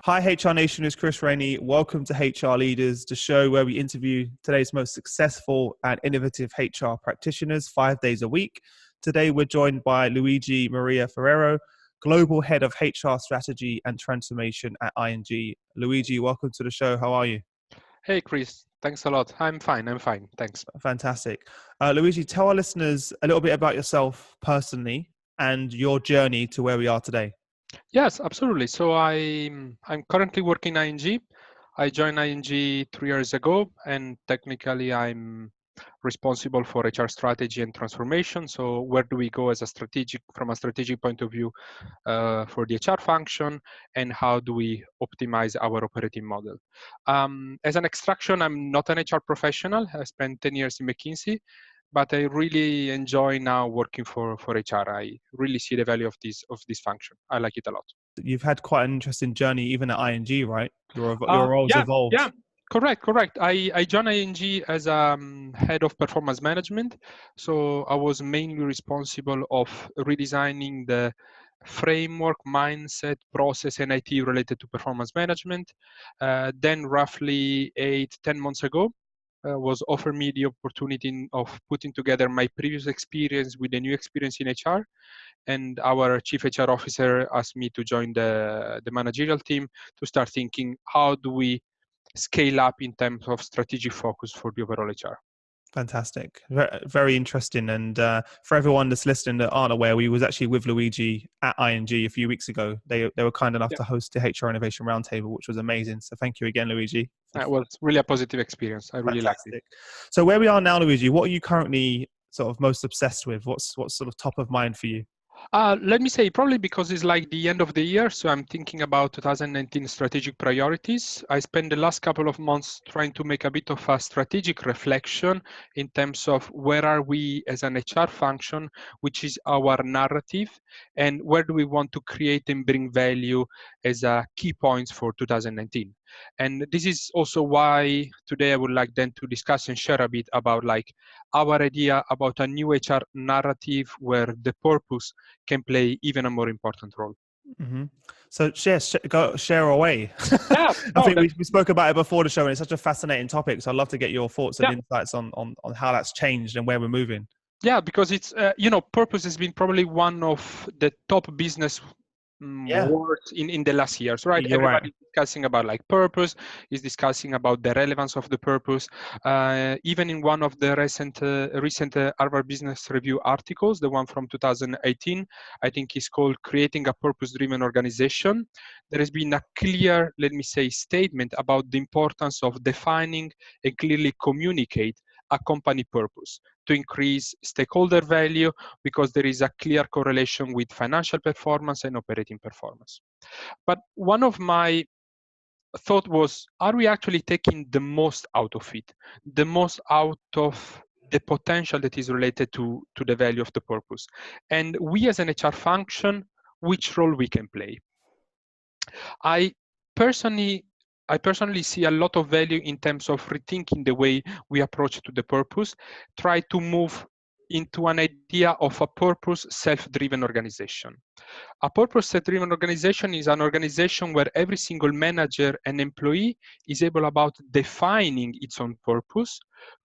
Hi HR Nation, it's Chris Rainey. Welcome to HR Leaders, the show where we interview today's most successful and innovative HR practitioners 5 days a week. Today we're joined by Luigi Maria Fierro, Global Head of HR Strategy and Transformation at ING. Luigi, welcome to the show. How are you? Hey, Chris. Thanks a lot. I'm fine. Thanks. Fantastic. Luigi, tell our listeners a little bit about yourself personally and your journey to where we are today. Yes, absolutely. So I'm currently working in ING. I joined ING 3 years ago, and technically I'm responsible for HR strategy and transformation. So where do we go from a strategic point of view for the HR function, and how do we optimize our operating model? As an extraction, I'm not an HR professional. I spent 10 years in McKinsey, but I really enjoy now working for HR. I really see the value of this function. I like it a lot. You've had quite an interesting journey even at ING, right? Your role's evolved. Yeah. Correct. I joined ING as head of performance management. So I was mainly responsible of redesigning the framework, mindset, process, and IT related to performance management. Then roughly 8-10 months ago, was offered me the opportunity of putting together my previous experience with the new experience in HR. And our chief HR officer asked me to join the managerial team to start thinking, how do we scale up in terms of strategic focus for the overall HR? Fantastic. Very interesting. And for everyone that's listening that aren't aware, we was actually with Luigi at ING a few weeks ago. They were kind enough to host the HR Innovation Roundtable, which was amazing. So thank you again, Luigi. It was really a positive experience. I really liked it. So where we are now, Luigi, what are you currently sort of most obsessed with? What's sort of top of mind for you? Let me say, probably because it's like the end of the year, so I'm thinking about 2019 strategic priorities. I spent the last couple of months trying to make a bit of a strategic reflection in terms of where are we as an HR function, which is our narrative, and where do we want to create and bring value as key points for 2019. And this is also why today I would like then to discuss and share a bit about like our idea about a new HR narrative where the purpose can play even a more important role. Mm-hmm. So share away. Yeah, I think we spoke about it before the show, and it's such a fascinating topic. So I'd love to get your thoughts and insights on how that's changed and where we're moving. Yeah, because it's, purpose has been probably one of the top business words in the last years, right? Everybody's discussing about like purpose, is discussing about the relevance of the purpose. Even in one of the recent Harvard Business Review articles, the one from 2018, I think is called Creating a Purpose-Driven Organization. There has been a clear, let me say, statement about the importance of defining and clearly communicate a company purpose to increase stakeholder value, because there is a clear correlation with financial performance and operating performance. But one of my thought was, are we actually taking the most out of it, the most out of the potential that is related to the value of the purpose? And we as an HR function, which role we can play? I personally see a lot of value in terms of rethinking the way we approach to the purpose, try to move into an idea of a purpose self-driven organization. A purpose self-driven organization is an organization where every single manager and employee is able about defining its own purpose,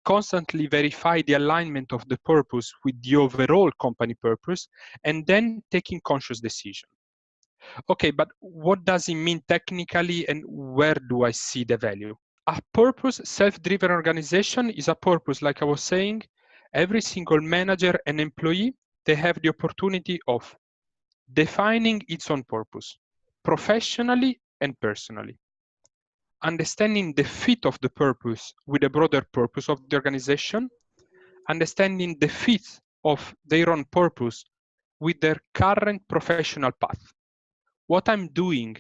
constantly verify the alignment of the purpose with the overall company purpose, and then taking conscious decision. Okay, but what does it mean technically, and where do I see the value? A purpose self-driven organization is a purpose, like I was saying, every single manager and employee, they have the opportunity of defining its own purpose, professionally and personally. Understanding the fit of the purpose with the broader purpose of the organization, understanding the fit of their own purpose with their current professional path. What I'm doing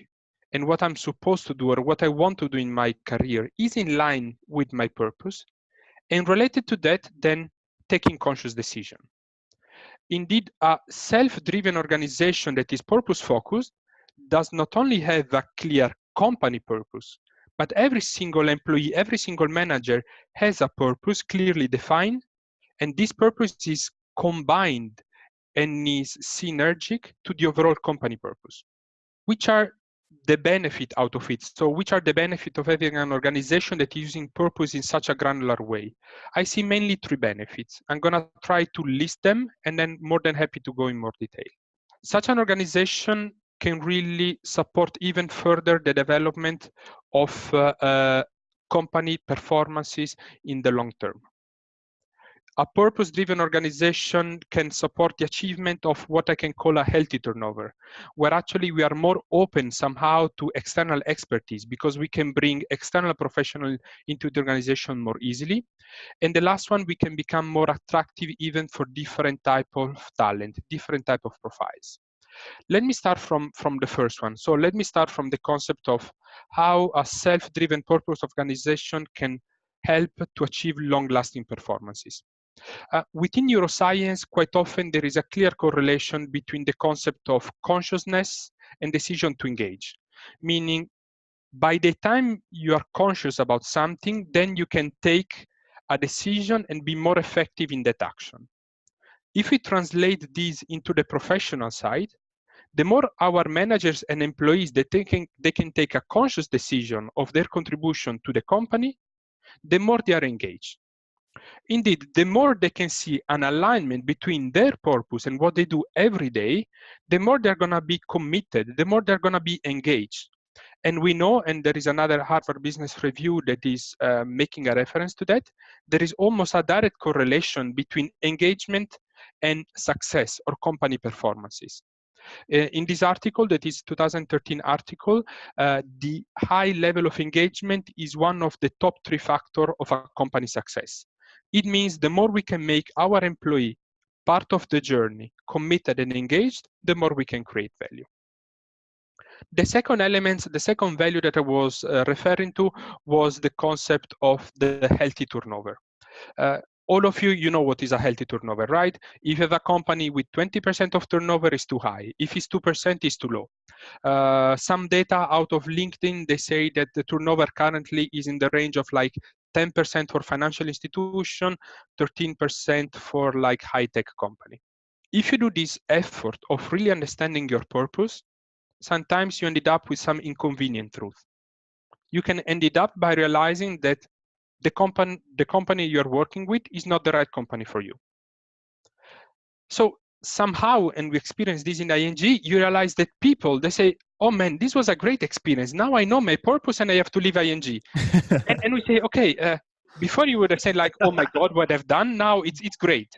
and what I'm supposed to do or what I want to do in my career is in line with my purpose, and related to that, then taking conscious decision. Indeed, a self-driven organization that is purpose-focused does not only have a clear company purpose, but every single employee, every single manager has a purpose clearly defined, and this purpose is combined and is synergic to the overall company purpose. Which are the benefit out of it. So which are the benefits of having an organization that is using purpose in such a granular way? I see mainly 3 benefits. I'm going to try to list them and then more than happy to go in more detail. Such an organization can really support even further the development of company performances in the long term. A purpose-driven organization can support the achievement of what I can call a healthy turnover, where actually we are more open somehow to external expertise because we can bring external professionals into the organization more easily. And the last one, we can become more attractive even for different type of talent, different type of profiles. Let me start from the first one. So let me start from the concept of how a self-driven purpose organization can help to achieve long-lasting performances. Within neuroscience, quite often there is a clear correlation between the concept of consciousness and decision to engage. Meaning, by the time you are conscious about something, then you can take a decision and be more effective in that action. If we translate this into the professional side, the more our managers and employees they can take a conscious decision of their contribution to the company, the more they are engaged. Indeed, the more they can see an alignment between their purpose and what they do every day, the more they're going to be committed, the more they're going to be engaged. And we know, and there is another Harvard Business Review that is making a reference to that, there is almost a direct correlation between engagement and success or company performances. In this article, that is 2013 article, the high level of engagement is one of the top 3 factors of a company success. It means the more we can make our employee part of the journey, committed and engaged, the more we can create value. The second element, the second value that I was referring to was the concept of the healthy turnover. All of you, you know what is a healthy turnover, right? If you have a company with 20% of turnover, is too high. If it's 2%, it's too low. Some data out of LinkedIn, they say that the turnover currently is in the range of like 10% for financial institution, 13% for like high-tech company. If you do this effort of really understanding your purpose, sometimes you ended up with some inconvenient truth. You can end it up by realizing that the company you're working with is not the right company for you. So somehow, and we experience this in ING, you realize that people, they say, oh man, this was a great experience. Now I know my purpose and I have to leave ING. and we say, okay, before you would have said like, oh my God, what I've done, now it's great.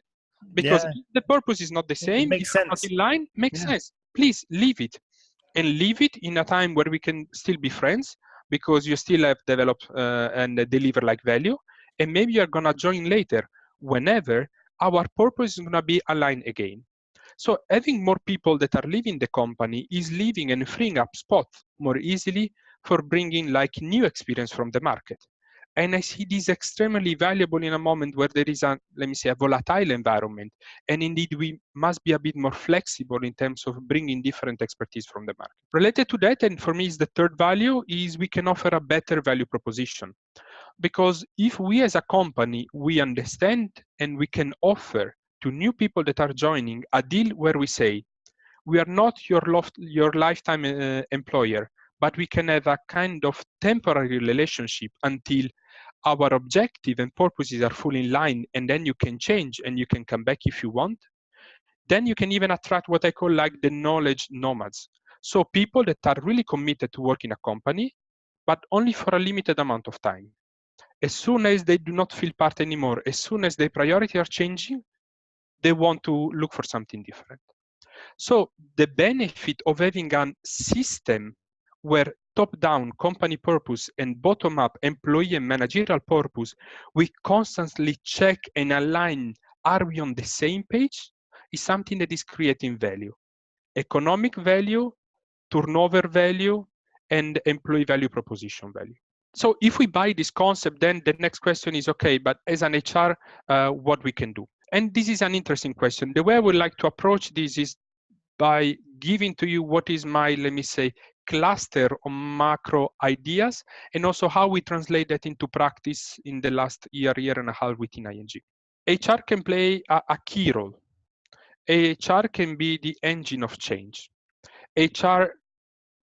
Because if the purpose is not the same, if it's not in line, makes sense. Please leave it. And leave it in a time where we can still be friends, because you still have developed and deliver like value. And maybe you're going to join later whenever our purpose is going to be aligned again. So having more people that are leaving the company is leaving and freeing up spots more easily for bringing like new experience from the market. And I see this extremely valuable in a moment where there is a, let me say, a volatile environment. And indeed, we must be a bit more flexible in terms of bringing different expertise from the market. Related to that, and for me is the third value, is we can offer a better value proposition. Because if we as a company, we understand and we can offer to new people that are joining a deal where we say, we are not your lifetime employer, but we can have a kind of temporary relationship until our objective and purposes are fully in line, and then you can change and you can come back if you want. Then you can even attract what I call like the knowledge nomads. So people that are really committed to work in a company, but only for a limited amount of time. As soon as they do not feel part anymore, as soon as their priorities are changing, they want to look for something different. So the benefit of having a system where top-down company purpose and bottom-up employee and managerial purpose, we constantly check and align, are we on the same page, is something that is creating value. Economic value, turnover value, and employee value proposition value. So if we buy this concept, then the next question is, okay, but as an HR, what we can do? And this is an interesting question. The way I would like to approach this is by giving to you what is my, let me say, cluster of macro ideas, and also how we translate that into practice in the last year and a half within ING. HR can play a key role. HR can be the engine of change. HR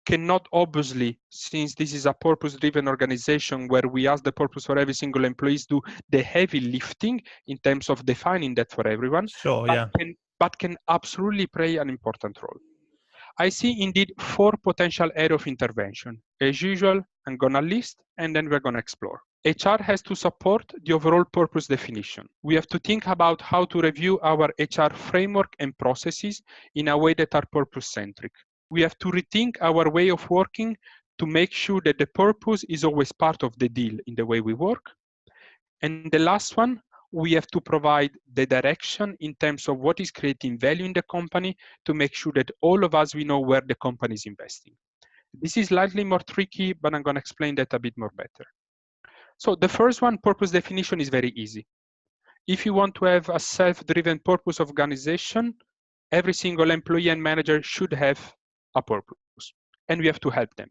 cannot obviously, since this is a purpose-driven organization where we ask the purpose for every single employee, do the heavy lifting in terms of defining that for everyone, sure, but can absolutely play an important role. I see indeed 4 potential areas of intervention. As usual, I'm going to list and then we're going to explore. HR has to support the overall purpose definition. We have to think about how to review our HR framework and processes in a way that are purpose-centric. We have to rethink our way of working to make sure that the purpose is always part of the deal in the way we work. And the last one, we have to provide the direction in terms of what is creating value in the company to make sure that all of us, we know where the company is investing. This is slightly more tricky, but I'm going to explain that a bit more better. So the first one, purpose definition, is very easy. If you want to have a self-driven purpose of organization, every single employee and manager should have a purpose, and we have to help them.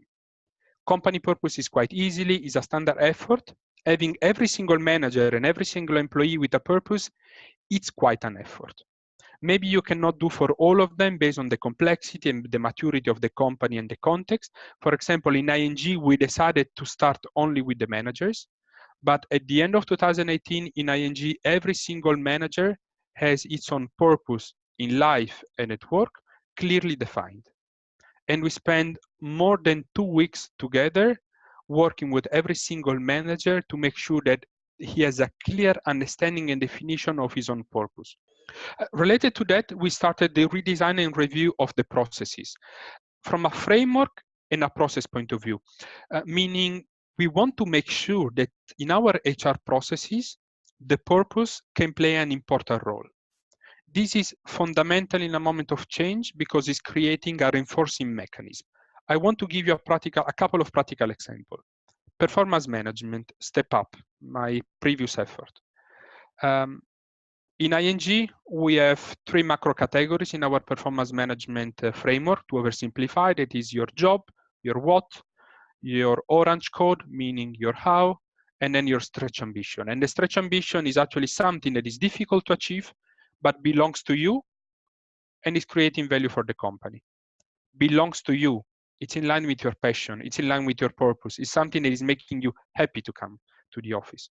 Company purpose is quite easily, is a standard effort. Having every single manager and every single employee with a purpose, it's quite an effort. Maybe you cannot do for all of them based on the complexity and the maturity of the company and the context. For example, in ING, we decided to start only with the managers. But at the end of 2018 in ING, every single manager has its own purpose in life and at work clearly defined. And we spend more than 2 weeks together working with every single manager to make sure that he has a clear understanding and definition of his own purpose. Related to that, we started the redesign and review of the processes from a framework and a process point of view, meaning we want to make sure that in our HR processes, the purpose can play an important role. This is fundamental in a moment of change because it's creating a reinforcing mechanism. I want to give you a couple of practical examples. Performance management, step up, my previous effort. In ING, we have 3 macro categories in our performance management framework. To oversimplify, that is your job, your what, your orange code, meaning your how, and then your stretch ambition. And the stretch ambition is actually something that is difficult to achieve, but belongs to you and is creating value for the company. Belongs to you. It's in line with your passion. It's in line with your purpose. It's something that is making you happy to come to the office.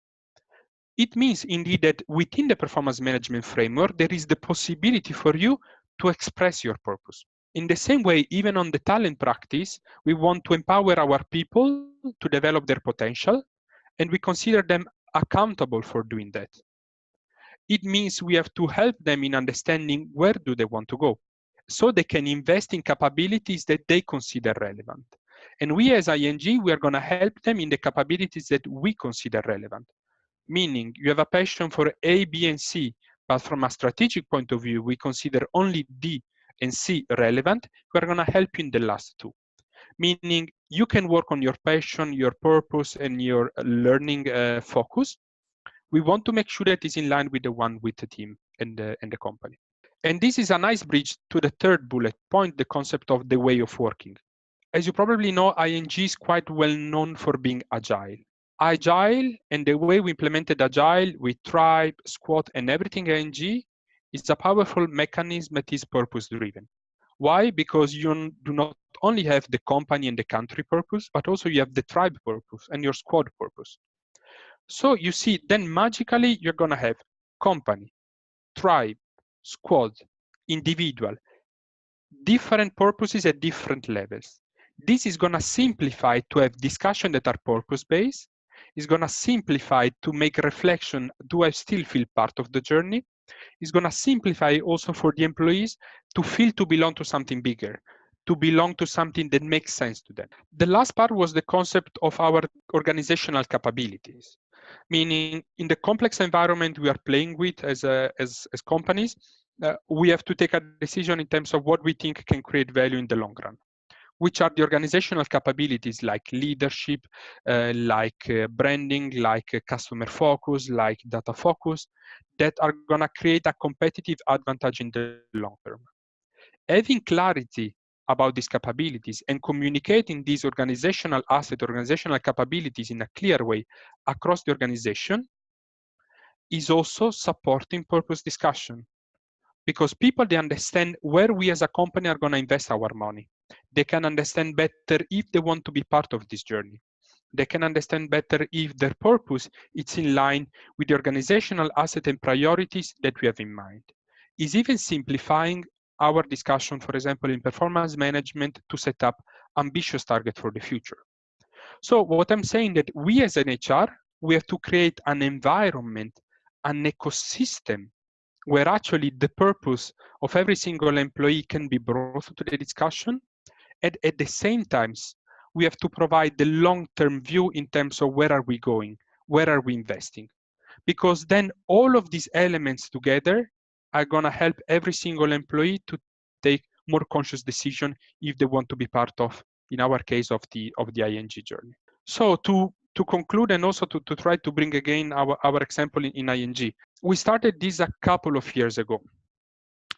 It means indeed that within the performance management framework, there is the possibility for you to express your purpose. In the same way, even on the talent practice, we want to empower our people to develop their potential, and we consider them accountable for doing that. It means we have to help them in understanding where do they want to go, so they can invest in capabilities that they consider relevant. And we as ING, we are going to help them in the capabilities that we consider relevant. Meaning you have a passion for A, B, and C, but from a strategic point of view, we consider only D and C relevant. We're going to help you in the last 2. Meaning you can work on your passion, your purpose, and your learning focus. We want to make sure that it's in line with the one with the team and the company. And this is a nice bridge to the 3rd bullet point, the concept of the way of working. As you probably know, ING is quite well known for being agile. Agile and the way we implemented Agile with Tribe, Squad, and everything ING is a powerful mechanism that is purpose-driven. Why? Because you do not only have the company and the country purpose, but also you have the tribe purpose and your squad purpose. So you see, then magically you're going to have company, tribe, squad, individual, different purposes at different levels. This is going to simplify to have discussion that are purpose-based. It's going to simplify to make reflection, do I still feel part of the journey? It's going to simplify also for the employees to feel to belong to something bigger, to belong to something that makes sense to them. The last part was the concept of our organizational capabilities, meaning in the complex environment we are playing with as companies, we have to take a decision in terms of what we think can create value in the long run. Which are the organizational capabilities like leadership, like branding, like customer focus, like data focus, that are going to create a competitive advantage in the long term. Having clarity about these capabilities and communicating these organizational assets, organizational capabilities in a clear way across the organization is also supporting purpose discussion. Because people, they understand where we as a company are going to invest our money. They can understand better if they want to be part of this journey. They can understand better if their purpose is in line with the organizational asset and priorities that we have in mind. It's even simplifying our discussion, for example, in performance management to set up ambitious targets for the future. So what I'm saying that we as an HR, we have to create an environment, an ecosystem where actually the purpose of every single employee can be brought to the discussion. And at the same time, we have to provide the long-term view in terms of where are we going, where are we investing? Because then all of these elements together are going to help every single employee to take more conscious decision if they want to be part of, in our case, of the ING journey. So to conclude, and also to try to bring again our example in ING, we started this a couple of years ago.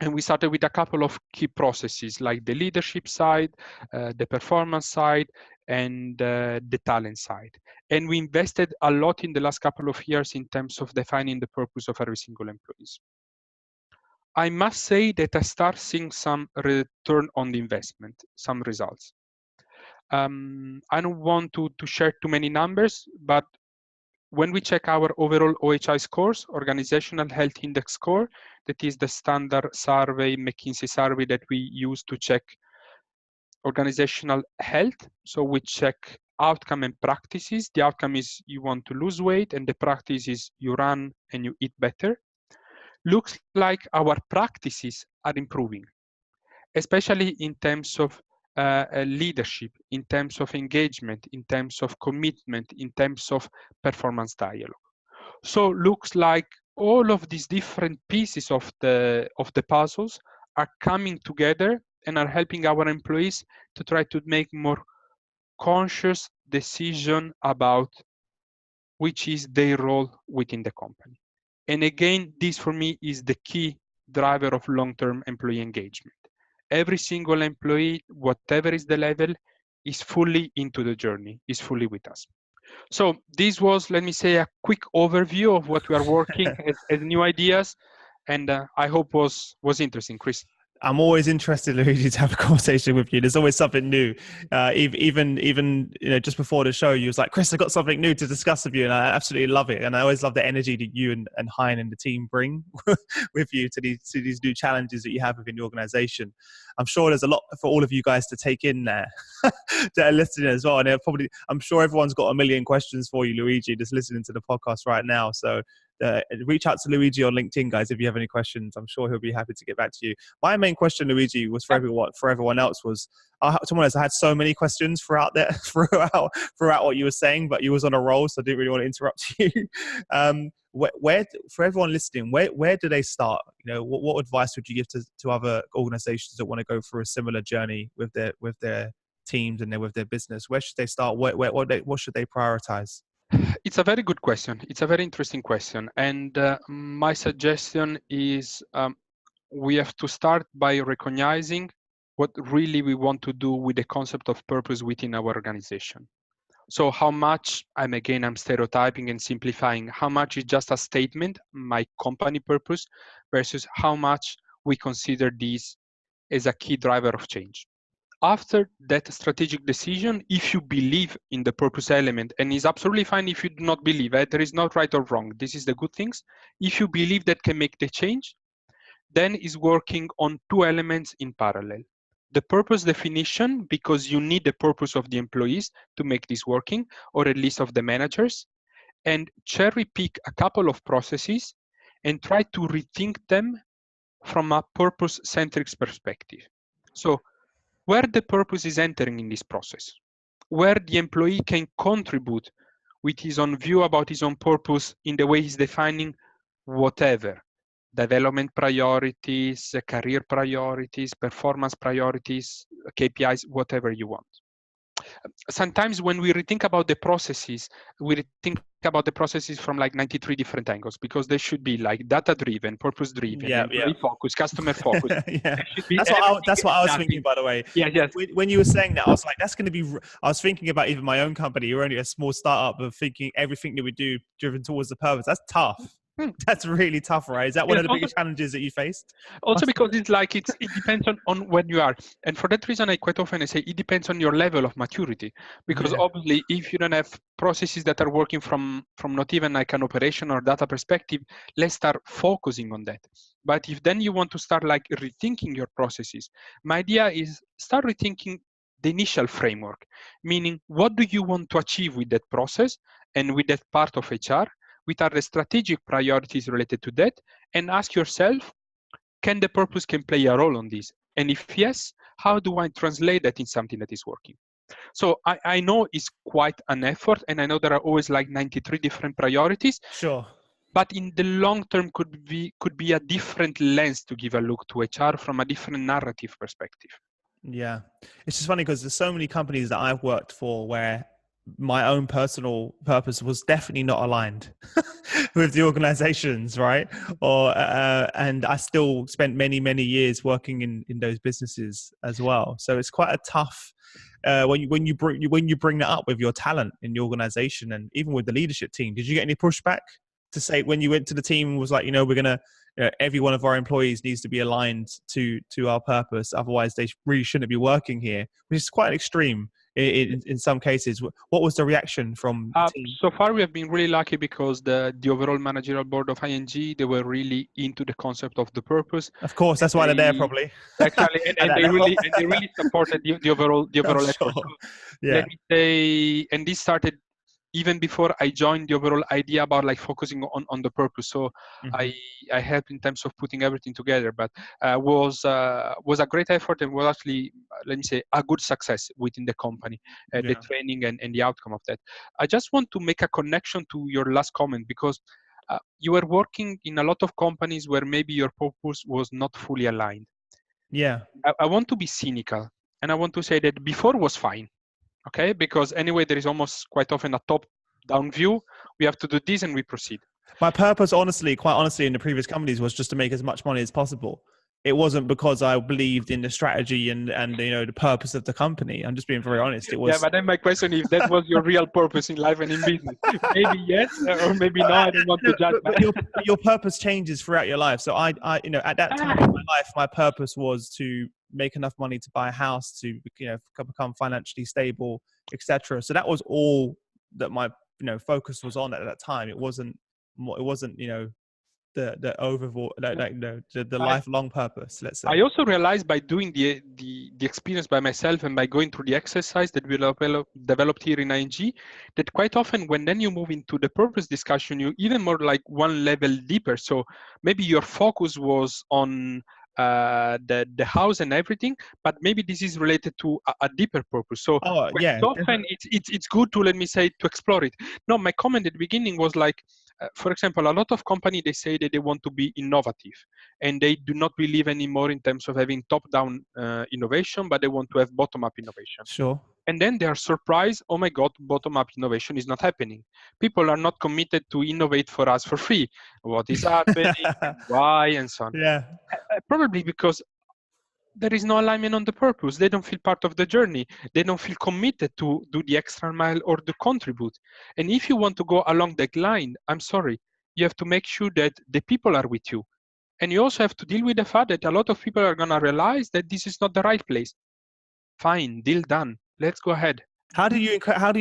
And we started with a couple of key processes like the leadership side, the performance side, and the talent side. And we invested a lot in the last couple of years in terms of defining the purpose of every single employee. I must say that I start seeing some return on the investment, some results. I don't want to share too many numbers, but when we check our overall OHI scores, Organizational Health Index score, that is the standard survey, McKinsey survey that we use to check organizational health. So we check outcome and practices. The outcome is you want to lose weight, and the practice is you run and you eat better. Looks like our practices are improving, especially in terms of leadership, in terms of engagement, in terms of commitment, in terms of performance dialogue. So looks like all of these different pieces of the puzzles are coming together and are helping our employees to try to make more conscious decision about which is their role within the company. And again, this for me is the key driver of long-term employee engagement. Every single employee, whatever is the level, is fully into the journey, is fully with us. So this was, let me say, a quick overview of what we are working as new ideas, and I hope was interesting, Chris. I'm always interested, Luigi, to have a conversation with you. There's always something new. Even just before the show, you was like, Chris, I got something new to discuss with you, and I absolutely love it. And I always love the energy that you and Hein and the team bring with you to these new challenges that you have within the organization. I'm sure there's a lot for all of you guys to take in there that are listening as well. And I'm sure everyone's got a million questions for you, Luigi, just listening to the podcast right now. So reach out to Luigi on LinkedIn, guys, if you have any questions. I'm sure he'll be happy to get back to you. My main question, Luigi, was for everyone else was, I had so many questions throughout what you were saying, but you was on a roll, so I didn't really want to interrupt you. Where for everyone listening, where do they start? What advice would you give to other organizations that want to go through a similar journey with their teams and with their business? Where should they start? What should they prioritize? It's a very good question. It's a very interesting question. And my suggestion is we have to start by recognizing what really we want to do with the concept of purpose within our organization. So how much, I'm stereotyping and simplifying, how much is just a statement, my company purpose, versus how much we consider this as a key driver of change. After that strategic decision, if you believe in the purpose element, and it's absolutely fine if you do not believe it, there is no right or wrong, this is the good things. If you believe that can make the change, then is working on two elements in parallel. The purpose definition, because you need the purpose of the employees to make this working, or at least of the managers, and cherry pick a couple of processes and try to rethink them from a purpose-centric perspective. So where the purpose is entering in this process, where the employee can contribute with his own view about his own purpose in the way he's defining whatever, development priorities, career priorities, performance priorities, KPIs, whatever you want. Sometimes when we rethink about the processes, we rethink about the processes from like 93 different angles, because they should be like data-driven, purpose-driven, employee focused, customer focused. That's what I was thinking, by the way. Yes. When you were saying that, I was like, that's going to be, I was thinking about even my own company. We're only a small startup of thinking everything that we do driven towards the purpose. That's tough. That's really tough, right? Is that one of the biggest challenges that you faced? Also because it's like it depends on when you are. And for that reason, I quite often say it depends on your level of maturity. Because obviously, if you don't have processes that are working from not even like an operation or data perspective, let's start focusing on that. But if then you want to start like rethinking your processes, my idea is start rethinking the initial framework, meaning what do you want to achieve with that process and with that part of HR? What are the strategic priorities related to that? And ask yourself, can the purpose can play a role on this? And if yes, how do I translate that in something that is working? So I know it's quite an effort, and I know there are always like 93 different priorities. Sure. But in the long term could be a different lens to give a look to HR from a different narrative perspective. Yeah. It's just funny because there's so many companies that I've worked for where my own personal purpose was definitely not aligned with the organizations, right? Or and I still spent many years working in those businesses as well. So it's quite a tough when you bring that up with your talent in the organization and even with the leadership team. Did you get any pushback to say when you went to the team was like, we're gonna every one of our employees needs to be aligned to our purpose, otherwise they really shouldn't be working here, which is quite extreme in some cases. What was the reaction from the team? So far, we have been really lucky because the overall managerial board of ING, they were really into the concept of the purpose. Of course, that's why they're there, probably. Exactly, and they really supported the overall effort. Sure. Yeah. Let me say, and this started even before I joined the overall idea about like focusing on the purpose. So I helped in terms of putting everything together, but was a great effort and was actually, let me say, a good success within the company, the training and the outcome of that. I just want to make a connection to your last comment because you were working in a lot of companies where maybe your purpose was not fully aligned. Yeah. I want to be cynical and I want to say that before was fine. Okay, because anyway, there is almost quite often a top-down view. We have to do this and we proceed. My purpose, quite honestly, in the previous companies was just to make as much money as possible. It wasn't because I believed in the strategy and the purpose of the company. I'm just being very honest. It was. Yeah, but then my question is, that was your real purpose in life and in business? Maybe yes, or maybe no. I don't want to judge. But your purpose changes throughout your life. So I at that time in my life, my purpose was to make enough money to buy a house, to become financially stable, etc. So that was all that my focus was on at that time. It wasn't the overall the lifelong purpose, let's say. I also realized by doing the experience by myself and by going through the exercise that we developed here in ING, that quite often when then you move into the purpose discussion, you even more like one level deeper. So maybe your focus was on the house and everything, but maybe this is related to a deeper purpose. So often it's good to, let me say, to explore it. No, my comment at the beginning was like, for example, a lot of companies, they say that they want to be innovative and they do not believe anymore in terms of having top-down innovation, but they want to have bottom-up innovation. Sure. And then they are surprised, oh my God, bottom-up innovation is not happening. People are not committed to innovate for us for free. What is happening, why, and so on. Yeah. Probably because there is no alignment on the purpose. They don't feel part of the journey. They don't feel committed to do the extra mile or to contribute. And if you want to go along that line, I'm sorry, you have to make sure that the people are with you. And you also have to deal with the fact that a lot of people are going to realize that this is not the right place. Fine, deal done. Let's go ahead. How do you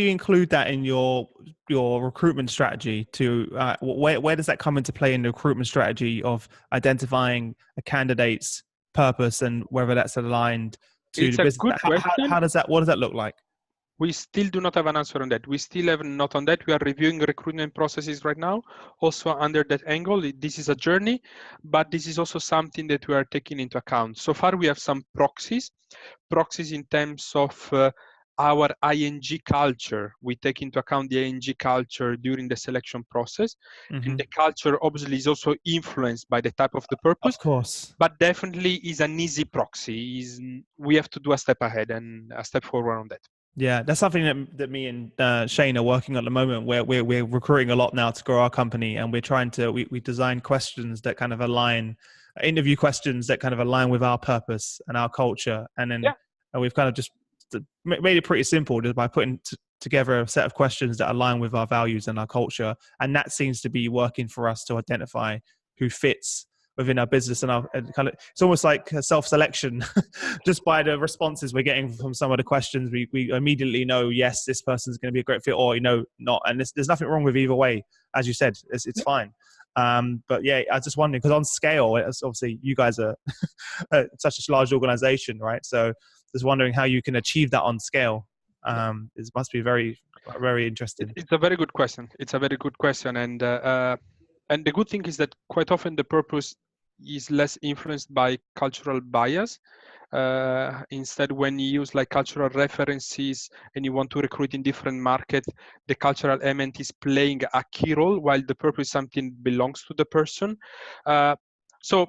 include that in your recruitment strategy? To where does that come into play in the recruitment strategy of identifying a candidate's purpose and whether that's aligned to it's the business? Good question. What does that look like? We still do not have an answer on that. We still have not on that. We are reviewing recruitment processes right now, also under that angle. This is a journey, but this is also something that we are taking into account. So far, we have some proxies in terms of our ING culture. We take into account the ING culture during the selection process. And the culture obviously is also influenced by the type of the purpose. Of course. But definitely is an easy proxy. We have to do a step ahead and a step forward on that. Yeah, that's something that me and Shane are working on at the moment, where we're recruiting a lot now to grow our company, and we're trying to we design questions that kind of align, interview questions that kind of align with our purpose and our culture, and then and we've kind of just made it pretty simple just by putting together a set of questions that align with our values and our culture. And that seems to be working for us to identify who fits within our business and kind of, it's almost like a self-selection. Just by the responses we're getting from some of the questions, we immediately know, yes, this person's going to be a great fit, or, not. And there's nothing wrong with either way. As you said, it's fine. But yeah, I was just wondering, because on scale, it's obviously you guys are such a large organization, right? So just wondering how you can achieve that on scale. It must be very, very interesting. It's a very good question. And the good thing is that quite often the purpose is less influenced by cultural bias. Instead, when you use like cultural references and you want to recruit in different markets, the cultural element is playing a key role, while the purpose is something belongs to the person. So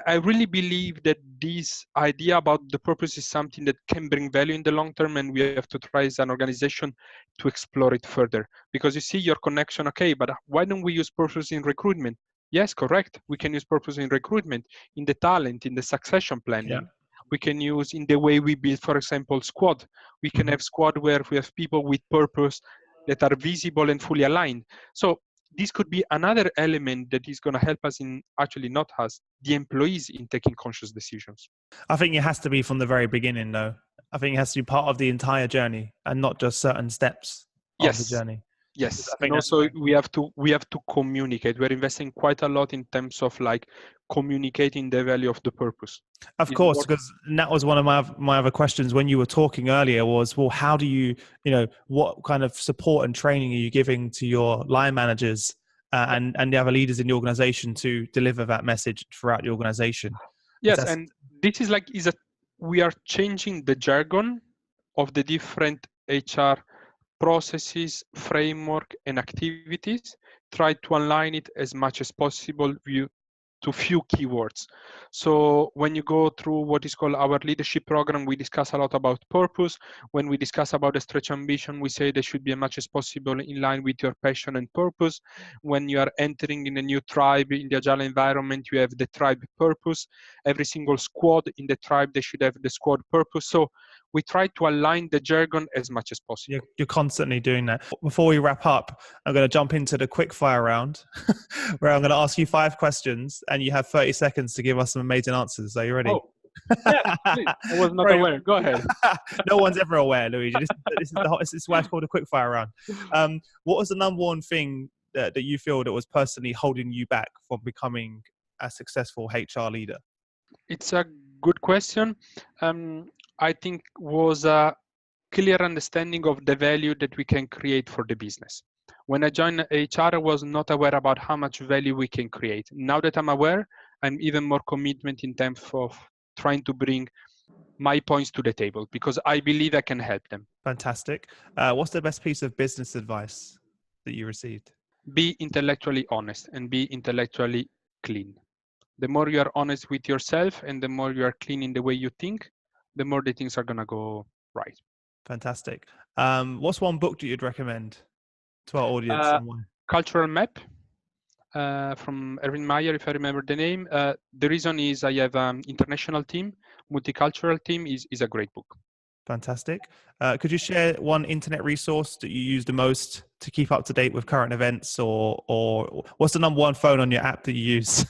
I really believe that this idea about the purpose is something that can bring value in the long term, and we have to try as an organization to explore it further. Because you see your connection, okay, but why don't we use purpose in recruitment? Yes, correct. We can use purpose in recruitment, in the talent, in the succession planning. Yeah. We can use in the way we build, for example, squad. We can have squad where we have people with purpose that are visible and fully aligned. So this could be another element that is going to help us in, actually not us, the employees, in taking conscious decisions. I think it has to be from the very beginning, though. I think it has to be part of the entire journey and not just certain steps of the journey. Yes, and also we have to communicate. We're investing quite a lot in terms of like communicating the value of the purpose. Of course, because that was one of my other questions when you were talking earlier was, well, how do you, what kind of support and training are you giving to your line managers and the other leaders in the organization to deliver that message throughout the organization? Yes, and this is like, we are changing the jargon of the different HR processes, framework, and activities, try to align it as much as possible to few keywords. So when you go through what is called our leadership program, we discuss a lot about purpose. When we discuss about the stretch ambition, we say they should be as much as possible in line with your passion and purpose. When you are entering in a new tribe in the agile environment, you have the tribe purpose. Every single squad in the tribe, they should have the squad purpose. So we try to align the jargon as much as possible. You're constantly doing that. Before we wrap up, I'm going to jump into the quick fire round where I'm going to ask you 5 questions and you have 30 seconds to give us some amazing answers. Are you ready? Oh, yeah, please. I was not aware. Go ahead. No one's ever aware, Luigi. This is why it's called a quick fire round. What was the number one thing that you feel that was personally holding you back from becoming a successful HR leader? It's a good question. I think was a clear understanding of the value that we can create for the business. When I joined HR, I was not aware about how much value we can create. Now that I'm aware, I'm even more commitment in terms of trying to bring my points to the table because I believe I can help them. Fantastic. What's the best piece of business advice that you received? Be intellectually honest and be intellectually clean. The more you are honest with yourself and the more you are clean in the way you think, the more the things are going to go right. Fantastic. What's one book that you'd recommend to our audience? Cultural Map from Erwin Mayer, if I remember the name. The reason is I have an international team, multicultural team is a great book. Fantastic. Could you share one internet resource that you use the most to keep up to date with current events, or what's the number one phone on your app that you use?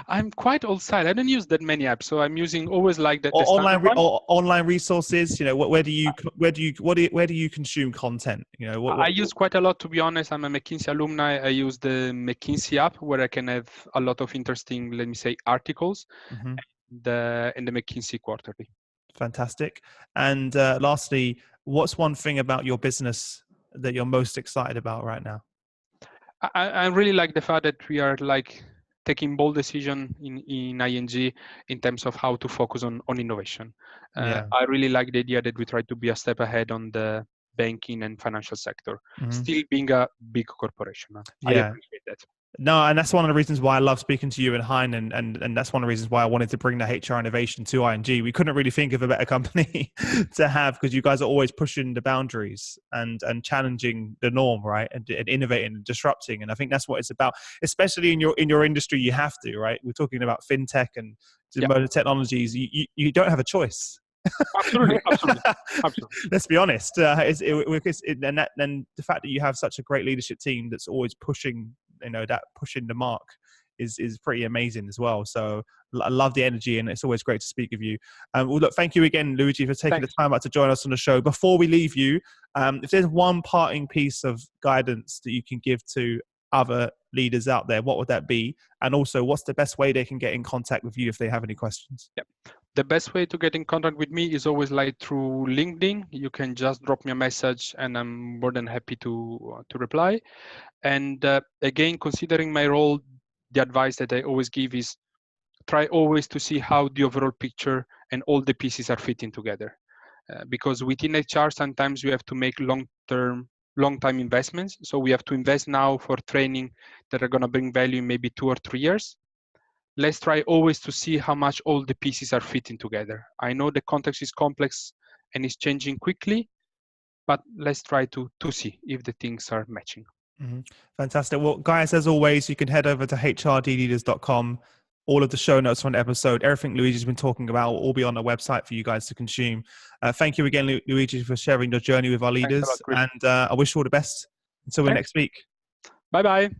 I'm quite old style. I don't use that many apps, so I'm using always like that. Online resources. Where do you consume content? I use quite a lot, to be honest. I'm a McKinsey alumni. I use the McKinsey app where I can have a lot of interesting, let me say, articles. Mm-hmm. In the McKinsey quarterly. Fantastic. And lastly, what's one thing about your business that you're most excited about right now? I really like the fact that we are like taking bold decision in ING in terms of how to focus on innovation. I really like the idea that we try to be a step ahead on the banking and financial sector, still being a big corporation. I appreciate that. No, and that's one of the reasons why I love speaking to you and Hein, and that's one of the reasons why I wanted to bring the HR innovation to ING. We couldn't really think of a better company to have because you guys are always pushing the boundaries and challenging the norm, right? And innovating and disrupting. And I think that's what it's about, especially in your industry. You have to, right? We're talking about fintech and modern technologies. You don't have a choice. Absolutely. Let's be honest. And the fact that you have such a great leadership team that's always pushing, pushing the mark is pretty amazing as well. So I love the energy, and it's always great to speak with you. Well, look, thank you again, Luigi, for taking the time out to join us on the show. Before we leave you, if there's one parting piece of guidance that you can give to other leaders out there, what would that be? And also, what's the best way they can get in contact with you if they have any questions? Yep. The best way to get in contact with me is always like through LinkedIn. You can just drop me a message and I'm more than happy to reply. And again, considering my role, the advice that I always give is try always to see how the overall picture and all the pieces are fitting together. Because within HR, sometimes we have to make long-time investments. So we have to invest now for training that are going to bring value in maybe 2 or 3 years. Let's try always to see how much all the pieces are fitting together. I know the context is complex and is changing quickly, but let's try to see if the things are matching. Mm-hmm. Fantastic. Well, guys, as always, you can head over to hrdleaders.com. All of the show notes from the episode, everything Luigi's been talking about will all be on the website for you guys to consume. Thank you again, Luigi, for sharing your journey with our leaders. And I wish you all the best until next week. Bye-bye.